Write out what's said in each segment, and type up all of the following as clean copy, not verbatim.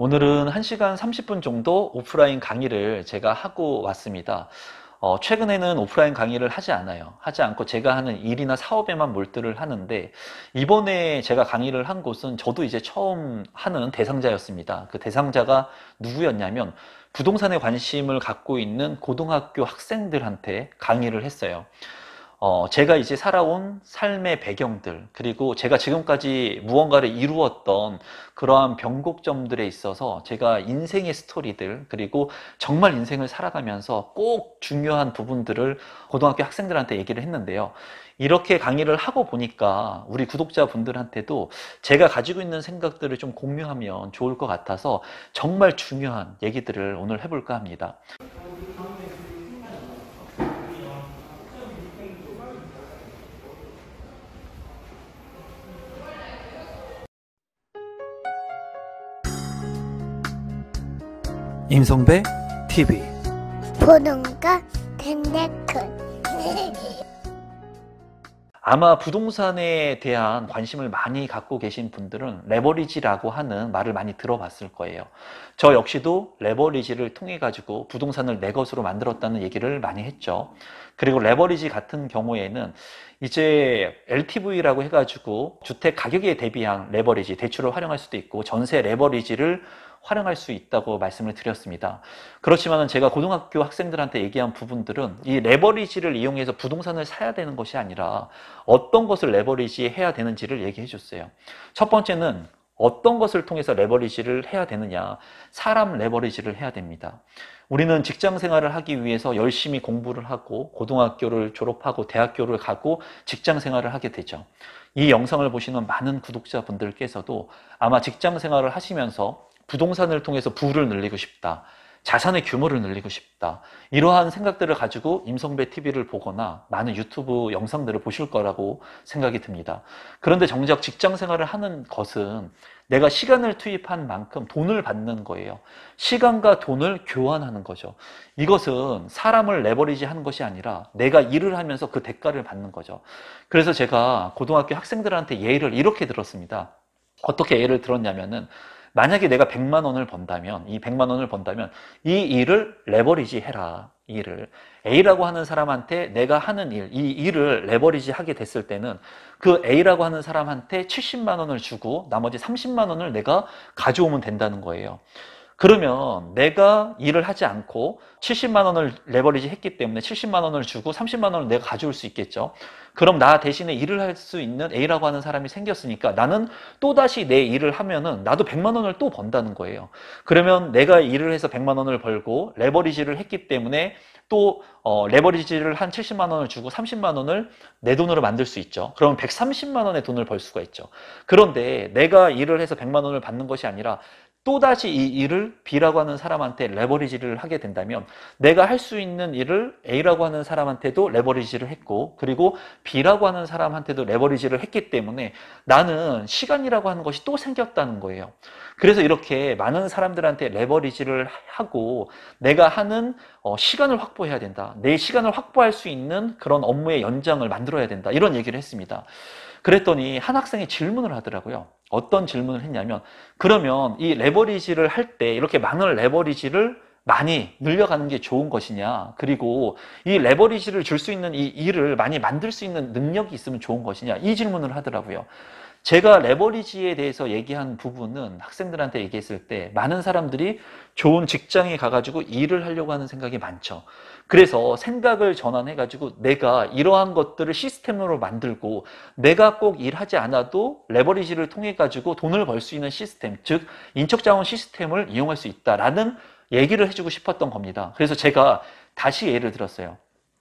오늘은 1시간 30분 정도 오프라인 강의를 제가 하고 왔습니다. 최근에는 오프라인 강의를 하지 않아요. 하지 않고 제가 하는 일이나 사업에만 몰두를 하는데, 이번에 제가 강의를 한 곳은 저도 이제 처음 하는 대상자였습니다. 그 대상자가 누구였냐면 부동산에 관심을 갖고 있는 고등학교 학생들한테 강의를 했어요. 제가 이제 살아온 삶의 배경들, 그리고 제가 지금까지 무언가를 이루었던 그러한 변곡점들에 있어서 제가 인생의 스토리들, 그리고 정말 인생을 살아가면서 꼭 중요한 부분들을 고등학교 학생들한테 얘기를 했는데요. 이렇게 강의를 하고 보니까 우리 구독자분들한테도 제가 가지고 있는 생각들을 좀 공유하면 좋을 것 같아서 정말 중요한 얘기들을 오늘 해볼까 합니다. 임성배 TV. 보동과 텐데큰 아마 부동산에 대한 관심을 많이 갖고 계신 분들은 레버리지라고 하는 말을 많이 들어봤을 거예요. 저 역시도 레버리지를 통해 가지고 부동산을 내 것으로 만들었다는 얘기를 많이 했죠. 그리고 레버리지 같은 경우에는 이제 LTV라고 해가지고 주택 가격에 대비한 레버리지, 대출을 활용할 수도 있고 전세 레버리지를 활용할 수 있다고 말씀을 드렸습니다. 그렇지만 제가 고등학교 학생들한테 얘기한 부분들은 이 레버리지를 이용해서 부동산을 사야 되는 것이 아니라 어떤 것을 레버리지 해야 되는지를 얘기해 줬어요. 첫 번째는 어떤 것을 통해서 레버리지를 해야 되느냐, 사람 레버리지를 해야 됩니다. 우리는 직장 생활을 하기 위해서 열심히 공부를 하고 고등학교를 졸업하고 대학교를 가고 직장 생활을 하게 되죠. 이 영상을 보시는 많은 구독자분들께서도 아마 직장 생활을 하시면서 부동산을 통해서 부를 늘리고 싶다, 자산의 규모를 늘리고 싶다, 이러한 생각들을 가지고 임성배 TV를 보거나 많은 유튜브 영상들을 보실 거라고 생각이 듭니다. 그런데 정작 직장 생활을 하는 것은 내가 시간을 투입한 만큼 돈을 받는 거예요. 시간과 돈을 교환하는 거죠. 이것은 사람을 레버리지 하는 것이 아니라 내가 일을 하면서 그 대가를 받는 거죠. 그래서 제가 고등학교 학생들한테 예를 이렇게 들었습니다. 어떻게 예를 들었냐면은, 만약에 내가 100만 원을 번다면, 이 100만 원을 번다면 이 일을 레버리지 해라. 이 일을 A라고 하는 사람한테 내가 하는 일, 이 일을 레버리지 하게 됐을 때는 그 A라고 하는 사람한테 70만 원을 주고 나머지 30만 원을 내가 가져오면 된다는 거예요. 그러면 내가 일을 하지 않고 70만 원을 레버리지 했기 때문에 70만 원을 주고 30만 원을 내가 가져올 수 있겠죠. 그럼 나 대신에 일을 할 수 있는 A라고 하는 사람이 생겼으니까 나는 또다시 내 일을 하면은 나도 100만 원을 또 번다는 거예요. 그러면 내가 일을 해서 100만 원을 벌고 레버리지를 했기 때문에 또 레버리지를 한 70만 원을 주고 30만 원을 내 돈으로 만들 수 있죠. 그러면 130만 원의 돈을 벌 수가 있죠. 그런데 내가 일을 해서 100만 원을 받는 것이 아니라 또다시 이 일을 B라고 하는 사람한테 레버리지를 하게 된다면 내가 할 수 있는 일을 A라고 하는 사람한테도 레버리지를 했고, 그리고 B라고 하는 사람한테도 레버리지를 했기 때문에 나는 시간이라고 하는 것이 또 생겼다는 거예요. 그래서 이렇게 많은 사람들한테 레버리지를 하고 내가 하는 시간을 확보해야 된다. 내 시간을 확보할 수 있는 그런 업무의 연장을 만들어야 된다. 이런 얘기를 했습니다. 그랬더니 한 학생이 질문을 하더라고요. 어떤 질문을 했냐면, 그러면 이 레버리지를 할 때 이렇게 많은 레버리지를 많이 늘려가는 게 좋은 것이냐, 그리고 이 레버리지를 줄 수 있는 이 일을 많이 만들 수 있는 능력이 있으면 좋은 것이냐, 이 질문을 하더라고요. 제가 레버리지에 대해서 얘기한 부분은 학생들한테 얘기했을 때 많은 사람들이 좋은 직장에 가가지고 일을 하려고 하는 생각이 많죠. 그래서 생각을 전환해가지고 내가 이러한 것들을 시스템으로 만들고 내가 꼭 일하지 않아도 레버리지를 통해가지고 돈을 벌 수 있는 시스템, 즉 인적자원 시스템을 이용할 수 있다라는 얘기를 해주고 싶었던 겁니다. 그래서 제가 다시 예를 들었어요.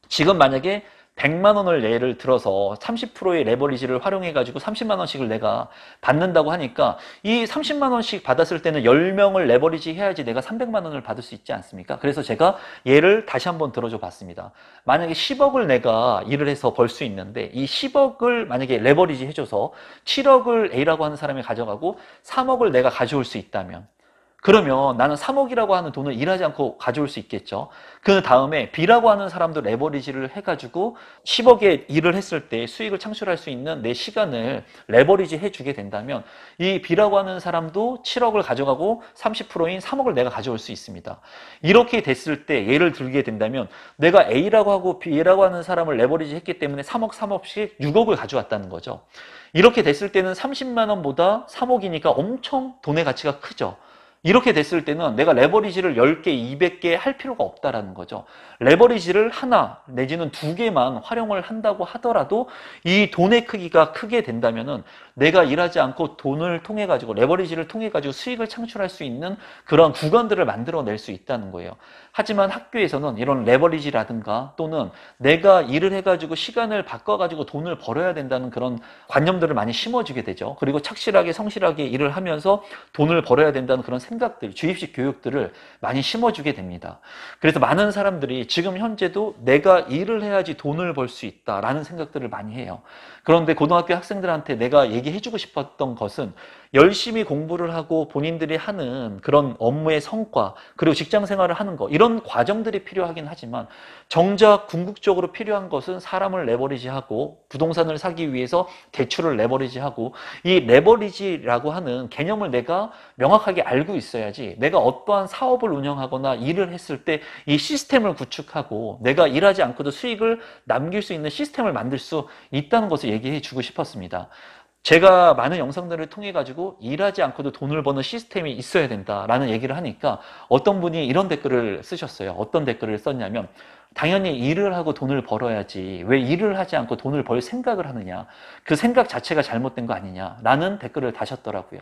지금 만약에 100만 원을 예를 들어서 30%의 레버리지를 활용해가지고 30만 원씩을 내가 받는다고 하니까 이 30만 원씩 받았을 때는 10명을 레버리지 해야지 내가 300만 원을 받을 수 있지 않습니까? 그래서 제가 예를 다시 한번 들어줘 봤습니다. 만약에 10억을 내가 일을 해서 벌 수 있는데 이 10억을 만약에 레버리지 해줘서 7억을 A라고 하는 사람이 가져가고 3억을 내가 가져올 수 있다면, 그러면 나는 3억이라고 하는 돈을 일하지 않고 가져올 수 있겠죠. 그 다음에 B라고 하는 사람도 레버리지를 해가지고 10억의 일을 했을 때 수익을 창출할 수 있는 내 시간을 레버리지 해주게 된다면 이 B라고 하는 사람도 7억을 가져가고 30%인 3억을 내가 가져올 수 있습니다. 이렇게 됐을 때 예를 들게 된다면 내가 A라고 하고 B라고 하는 사람을 레버리지 했기 때문에 3억, 3억씩 6억을 가져왔다는 거죠. 이렇게 됐을 때는 30만 원보다 3억이니까 엄청 돈의 가치가 크죠. 이렇게 됐을 때는 내가 레버리지를 10개, 200개 할 필요가 없다라는 거죠. 레버리지를 하나 내지는 2개만 활용을 한다고 하더라도 이 돈의 크기가 크게 된다면은 내가 일하지 않고 돈을 통해 가지고 레버리지를 통해 가지고 수익을 창출할 수 있는 그런 구간들을 만들어낼 수 있다는 거예요. 하지만 학교에서는 이런 레버리지라든가 또는 내가 일을 해가지고 시간을 바꿔가지고 돈을 벌어야 된다는 그런 관념들을 많이 심어주게 되죠. 그리고 착실하게 성실하게 일을 하면서 돈을 벌어야 된다는 그런 생각들, 주입식 교육들을 많이 심어주게 됩니다. 그래서 많은 사람들이 지금 현재도 내가 일을 해야지 돈을 벌 수 있다라는 생각들을 많이 해요. 그런데 고등학교 학생들한테 내가 얘기해주고 싶었던 것은 열심히 공부를 하고 본인들이 하는 그런 업무의 성과 그리고 직장 생활을 하는 거 이런 과정들이 필요하긴 하지만 정작 궁극적으로 필요한 것은 사람을 레버리지하고 부동산을 사기 위해서 대출을 레버리지하고 이 레버리지라고 하는 개념을 내가 명확하게 알고 있어야지 내가 어떠한 사업을 운영하거나 일을 했을 때 이 시스템을 구축하고 내가 일하지 않고도 수익을 남길 수 있는 시스템을 만들 수 있다는 것을 얘기해 주고 싶었습니다. 제가 많은 영상들을 통해 가지고 일하지 않고도 돈을 버는 시스템이 있어야 된다라는 얘기를 하니까 어떤 분이 이런 댓글을 쓰셨어요. 어떤 댓글을 썼냐면 당연히 일을 하고 돈을 벌어야지 왜 일을 하지 않고 돈을 벌 생각을 하느냐, 그 생각 자체가 잘못된 거 아니냐라는 댓글을 다셨더라고요.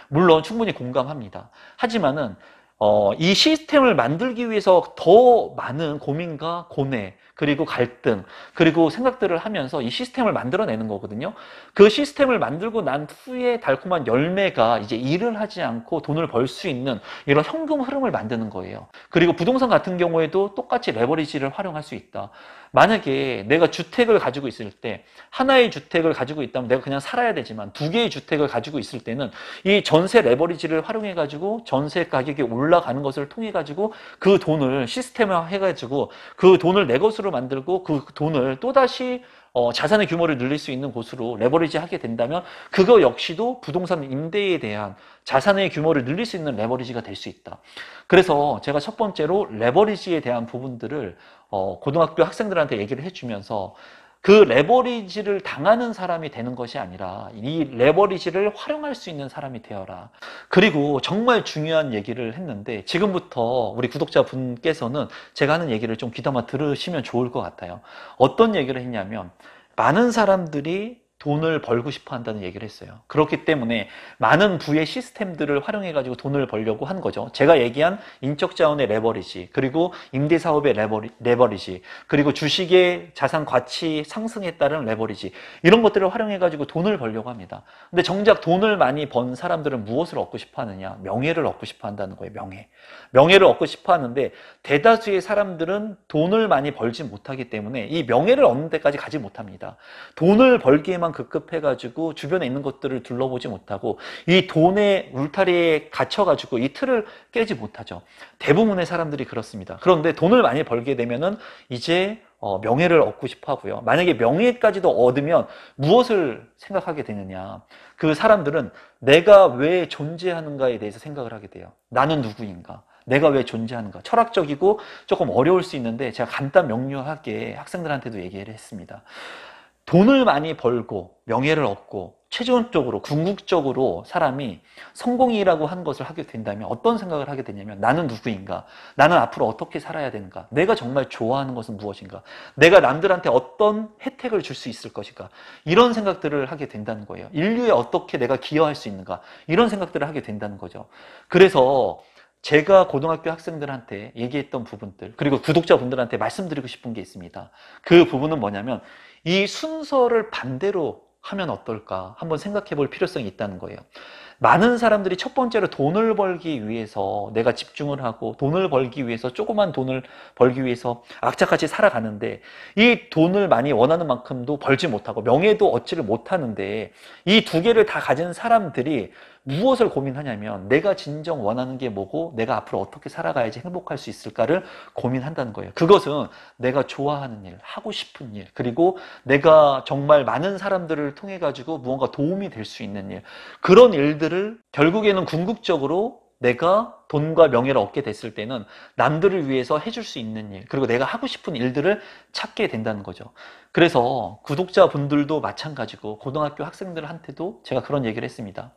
물론 충분히 공감합니다. 하지만은 이 시스템을 만들기 위해서 더 많은 고민과 고뇌 그리고 갈등 그리고 생각들을 하면서 이 시스템을 만들어내는 거거든요. 그 시스템을 만들고 난 후에 달콤한 열매가 이제 일을 하지 않고 돈을 벌 수 있는 이런 현금 흐름을 만드는 거예요. 그리고 부동산 같은 경우에도 똑같이 레버리지를 활용할 수 있다. 만약에 내가 주택을 가지고 있을 때 하나의 주택을 가지고 있다면 내가 그냥 살아야 되지만 2개의 주택을 가지고 있을 때는 이 전세 레버리지를 활용해 가지고 전세 가격이 올라가는 것을 통해 가지고 그 돈을 시스템화 해 가지고 그 돈을 내 것으로 만들고 그 돈을 또다시 자산의 규모를 늘릴 수 있는 곳으로 레버리지 하게 된다면 그거 역시도 부동산 임대에 대한 자산의 규모를 늘릴 수 있는 레버리지가 될 수 있다. 그래서 제가 첫 번째로 레버리지에 대한 부분들을 고등학교 학생들한테 얘기를 해주면서 그 레버리지를 당하는 사람이 되는 것이 아니라 이 레버리지를 활용할 수 있는 사람이 되어라. 그리고 정말 중요한 얘기를 했는데 지금부터 우리 구독자분께서는 제가 하는 얘기를 좀 귀담아 들으시면 좋을 것 같아요. 어떤 얘기를 했냐면 많은 사람들이 돈을 벌고 싶어 한다는 얘기를 했어요. 그렇기 때문에 많은 부의 시스템들을 활용해 가지고 돈을 벌려고 한 거죠. 제가 얘기한 인적 자원의 레버리지, 그리고 임대 사업의 레버리지, 그리고 주식의 자산 가치 상승에 따른 레버리지, 이런 것들을 활용해 가지고 돈을 벌려고 합니다. 근데 정작 돈을 많이 번 사람들은 무엇을 얻고 싶어 하느냐? 명예를 얻고 싶어 한다는 거예요. 명예를 얻고 싶어 하는데 대다수의 사람들은 돈을 많이 벌지 못하기 때문에 이 명예를 얻는 데까지 가지 못합니다. 돈을 벌기에만 급급해가지고 주변에 있는 것들을 둘러보지 못하고 이 돈의 울타리에 갇혀가지고 이 틀을 깨지 못하죠. 대부분의 사람들이 그렇습니다. 그런데 돈을 많이 벌게 되면은 이제 명예를 얻고 싶어 하고요. 만약에 명예까지도 얻으면 무엇을 생각하게 되느냐? 그 사람들은 내가 왜 존재하는가에 대해서 생각을 하게 돼요. 나는 누구인가? 내가 왜 존재하는가? 철학적이고 조금 어려울 수 있는데 제가 간단 명료하게 학생들한테도 얘기를 했습니다. 돈을 많이 벌고 명예를 얻고 최종적으로 궁극적으로 사람이 성공이라고 하는 것을 하게 된다면 어떤 생각을 하게 되냐면 나는 누구인가? 나는 앞으로 어떻게 살아야 되는가? 내가 정말 좋아하는 것은 무엇인가? 내가 남들한테 어떤 혜택을 줄 수 있을 것인가? 이런 생각들을 하게 된다는 거예요. 인류에 어떻게 내가 기여할 수 있는가? 이런 생각들을 하게 된다는 거죠. 그래서 제가 고등학교 학생들한테 얘기했던 부분들, 그리고 구독자분들한테 말씀드리고 싶은 게 있습니다. 그 부분은 뭐냐면 이 순서를 반대로 하면 어떨까 한번 생각해 볼 필요성이 있다는 거예요. 많은 사람들이 첫 번째로 돈을 벌기 위해서 내가 집중을 하고 돈을 벌기 위해서 조그만 돈을 벌기 위해서 악착같이 살아가는데 이 돈을 많이 원하는 만큼도 벌지 못하고 명예도 얻지를 못하는데 이 두 개를 다 가진 사람들이 무엇을 고민하냐면 내가 진정 원하는 게 뭐고 내가 앞으로 어떻게 살아가야지 행복할 수 있을까를 고민한다는 거예요. 그것은 내가 좋아하는 일, 하고 싶은 일, 그리고 내가 정말 많은 사람들을 통해 가지고 무언가 도움이 될 수 있는 일, 그런 일들을 결국에는 궁극적으로 내가 돈과 명예를 얻게 됐을 때는 남들을 위해서 해줄 수 있는 일, 그리고 내가 하고 싶은 일들을 찾게 된다는 거죠. 그래서 구독자분들도 마찬가지고 고등학교 학생들한테도 제가 그런 얘기를 했습니다.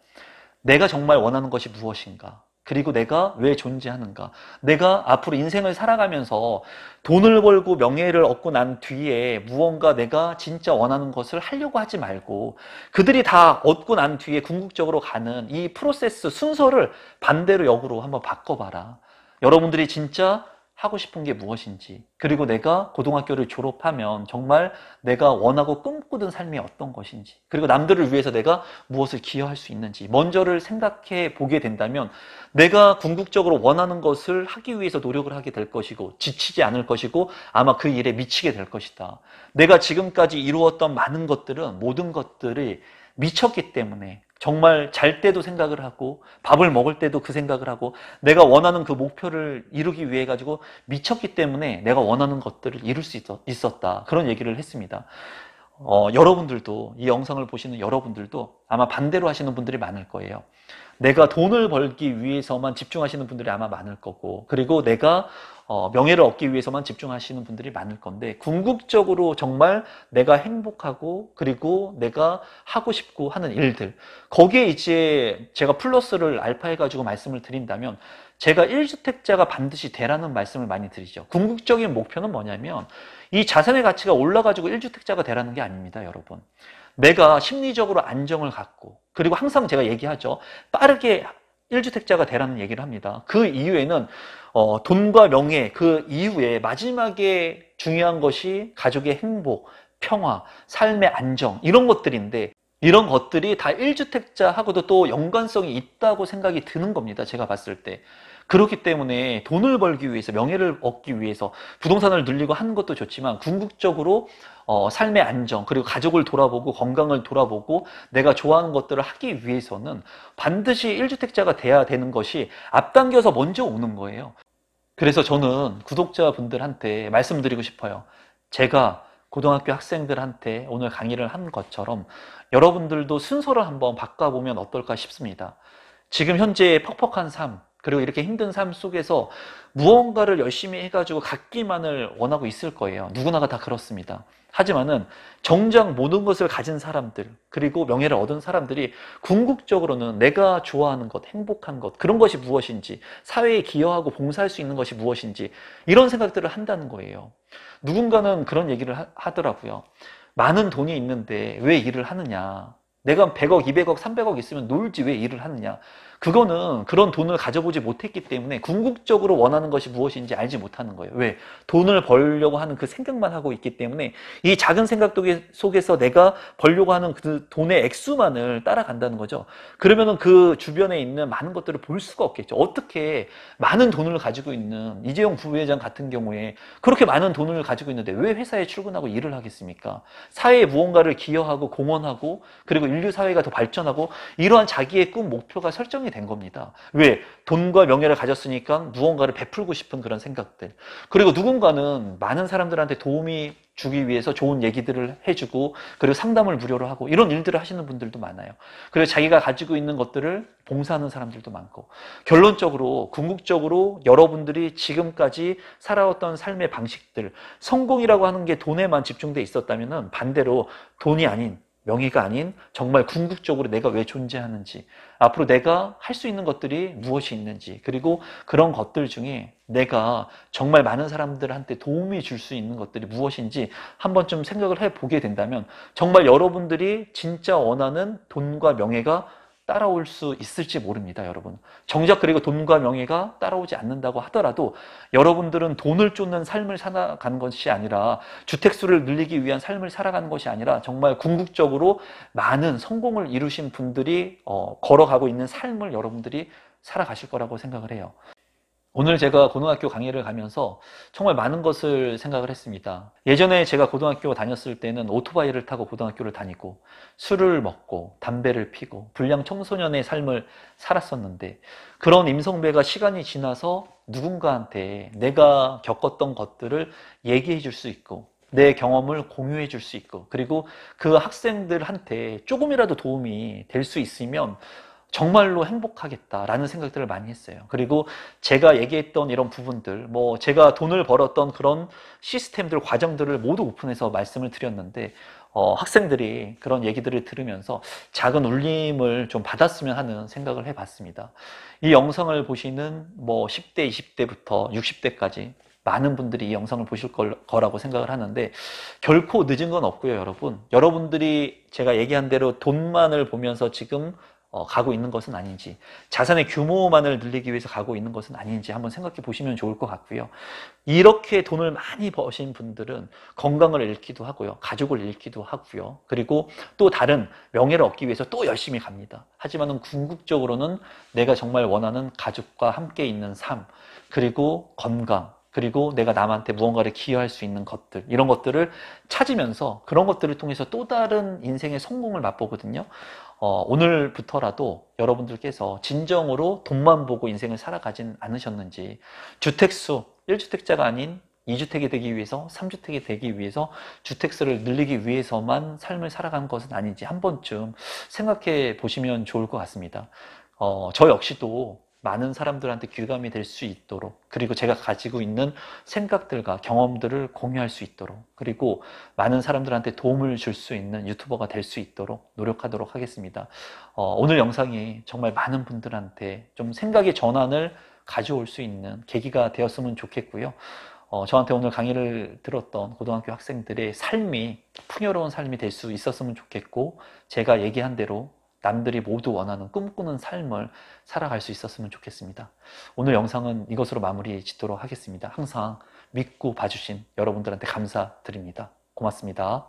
내가 정말 원하는 것이 무엇인가? 그리고 내가 왜 존재하는가? 내가 앞으로 인생을 살아가면서 돈을 벌고 명예를 얻고 난 뒤에 무언가 내가 진짜 원하는 것을 하려고 하지 말고 그들이 다 얻고 난 뒤에 궁극적으로 가는 이 프로세스 순서를 반대로 역으로 한번 바꿔봐라. 여러분들이 진짜 하고 싶은 게 무엇인지, 그리고 내가 고등학교를 졸업하면 정말 내가 원하고 꿈꾸던 삶이 어떤 것인지, 그리고 남들을 위해서 내가 무엇을 기여할 수 있는지 먼저를 생각해 보게 된다면 내가 궁극적으로 원하는 것을 하기 위해서 노력을 하게 될 것이고 지치지 않을 것이고 아마 그 일에 미치게 될 것이다. 내가 지금까지 이루었던 많은 것들은 모든 것들이 미쳤기 때문에 정말 잘 때도 생각을 하고 밥을 먹을 때도 그 생각을 하고 내가 원하는 그 목표를 이루기 위해 가지고 미쳤기 때문에 내가 원하는 것들을 이룰 수 있었다. 그런 얘기를 했습니다. 여러분들도 이 영상을 보시는 여러분들도 아마 반대로 하시는 분들이 많을 거예요. 내가 돈을 벌기 위해서만 집중하시는 분들이 아마 많을 거고, 그리고 내가 명예를 얻기 위해서만 집중하시는 분들이 많을 건데, 궁극적으로 정말 내가 행복하고 그리고 내가 하고 싶고 하는 일들, 거기에 이제 제가 플러스를 알파해가지고 말씀을 드린다면 제가 1주택자가 반드시 되라는 말씀을 많이 드리죠. 궁극적인 목표는 뭐냐면 이 자산의 가치가 올라가지고 1주택자가 되라는 게 아닙니다, 여러분. 내가 심리적으로 안정을 갖고, 그리고 항상 제가 얘기하죠. 빠르게 1주택자가 되라는 얘기를 합니다. 그 이후에는 돈과 명예, 그 이후에 마지막에 중요한 것이 가족의 행복, 평화, 삶의 안정, 이런 것들인데, 이런 것들이 다 1주택자하고도 또 연관성이 있다고 생각이 드는 겁니다. 제가 봤을 때. 그렇기 때문에 돈을 벌기 위해서, 명예를 얻기 위해서 부동산을 늘리고 하는 것도 좋지만 궁극적으로 삶의 안정, 그리고 가족을 돌아보고 건강을 돌아보고 내가 좋아하는 것들을 하기 위해서는 반드시 1주택자가 돼야 되는 것이 앞당겨서 먼저 오는 거예요. 그래서 저는 구독자분들한테 말씀드리고 싶어요. 제가 고등학교 학생들한테 오늘 강의를 한 것처럼 여러분들도 순서를 한번 바꿔보면 어떨까 싶습니다. 지금 현재 퍽퍽한 삶, 그리고 이렇게 힘든 삶 속에서 무언가를 열심히 해가지고 갖기만을 원하고 있을 거예요. 누구나가 다 그렇습니다. 하지만은 정작 모든 것을 가진 사람들, 그리고 명예를 얻은 사람들이 궁극적으로는 내가 좋아하는 것, 행복한 것, 그런 것이 무엇인지, 사회에 기여하고 봉사할 수 있는 것이 무엇인지, 이런 생각들을 한다는 거예요. 누군가는 그런 얘기를 하더라고요. 많은 돈이 있는데 왜 일을 하느냐. 내가 100억, 200억, 300억 있으면 놀지 왜 일을 하느냐. 그거는 그런 돈을 가져보지 못했기 때문에 궁극적으로 원하는 것이 무엇인지 알지 못하는 거예요. 왜? 돈을 벌려고 하는 그 생각만 하고 있기 때문에 이 작은 생각 속에서 내가 벌려고 하는 그 돈의 액수만을 따라간다는 거죠. 그러면은 그 주변에 있는 많은 것들을 볼 수가 없겠죠. 어떻게 많은 돈을 가지고 있는 이재용 부회장 같은 경우에 그렇게 많은 돈을 가지고 있는데 왜 회사에 출근하고 일을 하겠습니까? 사회에 무언가를 기여하고 공헌하고 그리고 인류 사회가 더 발전하고 이러한 자기의 꿈, 목표가 설정이 된 겁니다. 왜? 돈과 명예를 가졌으니까 무언가를 베풀고 싶은 그런 생각들. 그리고 누군가는 많은 사람들한테 도움이 주기 위해서 좋은 얘기들을 해주고 그리고 상담을 무료로 하고 이런 일들을 하시는 분들도 많아요. 그리고 자기가 가지고 있는 것들을 봉사하는 사람들도 많고 결론적으로 궁극적으로 여러분들이 지금까지 살아왔던 삶의 방식들 성공이라고 하는 게 돈에만 집중돼 있었다면 반대로 돈이 아닌 명예가 아닌 정말 궁극적으로 내가 왜 존재하는지 앞으로 내가 할 수 있는 것들이 무엇이 있는지 그리고 그런 것들 중에 내가 정말 많은 사람들한테 도움이 줄 수 있는 것들이 무엇인지 한번 좀 생각을 해보게 된다면 정말 여러분들이 진짜 원하는 돈과 명예가 따라올 수 있을지 모릅니다, 여러분. 정작 그리고 돈과 명예가 따라오지 않는다고 하더라도 여러분들은 돈을 쫓는 삶을 살아가는 것이 아니라 주택수를 늘리기 위한 삶을 살아가는 것이 아니라 정말 궁극적으로 많은 성공을 이루신 분들이 걸어가고 있는 삶을 여러분들이 살아가실 거라고 생각을 해요. 오늘 제가 고등학교 강의를 가면서 정말 많은 것을 생각을 했습니다. 예전에 제가 고등학교 다녔을 때는 오토바이를 타고 고등학교를 다니고 술을 먹고 담배를 피고 불량 청소년의 삶을 살았었는데, 그런 임성배가 시간이 지나서 누군가한테 내가 겪었던 것들을 얘기해 줄 수 있고 내 경험을 공유해 줄 수 있고, 그리고 그 학생들한테 조금이라도 도움이 될 수 있으면 정말로 행복하겠다라는 생각들을 많이 했어요. 그리고 제가 얘기했던 이런 부분들, 제가 돈을 벌었던 그런 시스템들, 과정들을 모두 오픈해서 말씀을 드렸는데, 학생들이 그런 얘기들을 들으면서 작은 울림을 좀 받았으면 하는 생각을 해봤습니다. 이 영상을 보시는 10대, 20대부터 60대까지 많은 분들이 이 영상을 보실 거라고 생각을 하는데, 결코 늦은 건 없고요, 여러분. 여러분들이 제가 얘기한 대로 돈만을 보면서 지금 가고 있는 것은 아닌지, 자산의 규모만을 늘리기 위해서 가고 있는 것은 아닌지 한번 생각해 보시면 좋을 것 같고요. 이렇게 돈을 많이 버신 분들은 건강을 잃기도 하고요, 가족을 잃기도 하고요, 그리고 또 다른 명예를 얻기 위해서 또 열심히 갑니다. 하지만은 궁극적으로는 내가 정말 원하는 가족과 함께 있는 삶, 그리고 건강, 그리고 내가 남한테 무언가를 기여할 수 있는 것들, 이런 것들을 찾으면서 그런 것들을 통해서 또 다른 인생의 성공을 맛보거든요. 오늘부터라도 여러분들께서 진정으로 돈만 보고 인생을 살아가진 않으셨는지, 주택수 1주택자가 아닌 2주택이 되기 위해서, 3주택이 되기 위해서 주택수를 늘리기 위해서만 삶을 살아간 것은 아닌지 한 번쯤 생각해 보시면 좋을 것 같습니다. 저 역시도 많은 사람들한테 귀감이 될 수 있도록, 그리고 제가 가지고 있는 생각들과 경험들을 공유할 수 있도록, 그리고 많은 사람들한테 도움을 줄 수 있는 유튜버가 될 수 있도록 노력하도록 하겠습니다. 오늘 영상이 정말 많은 분들한테 좀 생각의 전환을 가져올 수 있는 계기가 되었으면 좋겠고요. 저한테 오늘 강의를 들었던 고등학교 학생들의 삶이 풍요로운 삶이 될 수 있었으면 좋겠고, 제가 얘기한 대로 남들이 모두 원하는 꿈꾸는 삶을 살아갈 수 있었으면 좋겠습니다. 오늘 영상은 이것으로 마무리 짓도록 하겠습니다. 항상 믿고 봐주신 여러분들한테 감사드립니다. 고맙습니다.